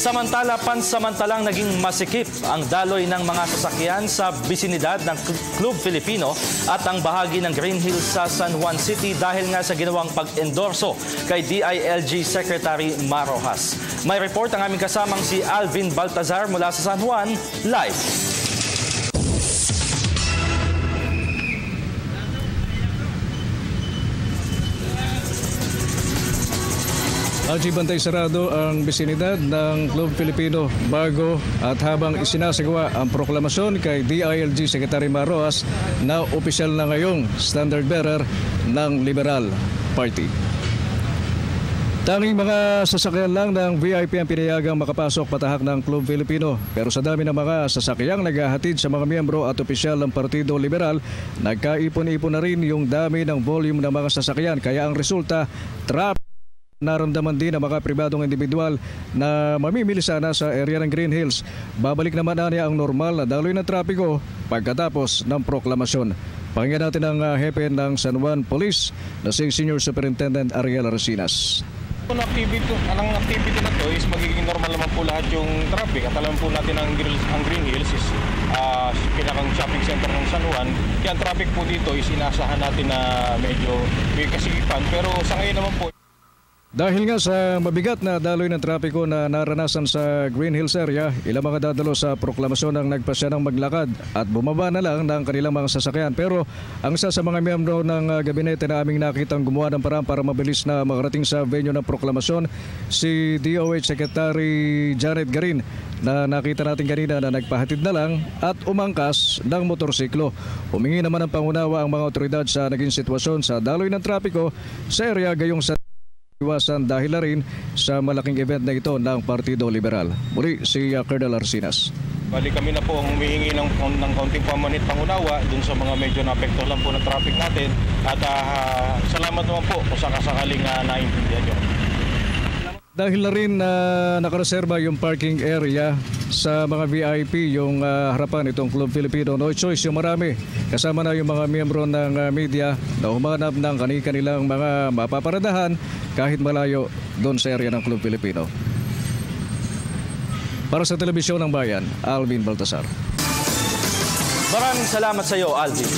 Samantala, pansamantalang naging masikip ang daloy ng mga sasakyan sa bisinidad ng Club Filipino at ang bahagi ng Green Hills sa San Juan City dahil nga sa ginawang pag-endorso kay DILG Secretary Marojas. May report ang aming kasamang si Alvin Baltazar mula sa San Juan, live. Bantay sarado ang bisinidad ng Club Filipino bago at habang isinasagawa ang proklamasyon kay DILG Secretary Marojas na opisyal na ngayong standard bearer ng Liberal Party. Tanging mga sasakyan lang ng VIP ang pinayagang makapasok patahak ng Club Filipino. Pero sa dami ng mga sasakyang naghahatid sa mga miyembro at opisyal ng Partido Liberal, nagkaipon-ipon na rin yung dami ng volume ng mga sasakyan. Kaya ang resulta, traffic. Naramdaman din ang mga pribadong individual na mamimili sana sa area ng Green Hills. Babalik naman niya ang normal na daloy ng trapiko pagkatapos ng proklamasyon. Pakinggan natin ang hepe ng San Juan Police na si Senior Superintendent Ariel Resinas. Ang activity na to is magiging normal naman po lahat yung traffic. At alam po natin ang Green Hills is pinakang shopping center ng San Juan. Kaya ang traffic po dito is inaasahan natin na medyo may kasigipan. Pero sa ngayon naman po, dahil nga sa mabigat na daloy ng trapiko na naranasan sa Green Hills area, ilang mga dadalo sa proklamasyon ang nagpasya ng maglakad at bumaba na lang ng kanilang mga sasakyan. Pero ang isa sa mga miyembro ng gabinete na aming nakitang gumawa ng paraan para mabilis na makarating sa venue ng proklamasyon, si DOH Secretary Janet Garin, na nakita natin kanina na nagpahatid na lang at umangkas ng motorsiklo. Humingi naman ng pangunawa ang mga otoridad sa naging sitwasyon sa daloy ng trapiko sa area gayong sa iwasan dahil na rin sa malaking event na ito ng Partido Liberal. Muli si Colonel Arsinas. bali kami na po ang humihingi ng kaunting pamanit pangunawa dun sa mga medyo naapekto lang po ng traffic natin at salamat naman po kung sakasakaling naintindihan nyo. Dahil na rin nakareserba yung parking area sa mga VIP, yung harapan itong Club Filipino. No choice yung marami. Kasama na yung mga miyembro ng media na humanap ng kanilang mga mapaparadahan kahit malayo doon sa area ng Club Filipino. Para sa Telebisyon ng Bayan, Alvin Baltasar. Maraming salamat sa iyo, Alvin.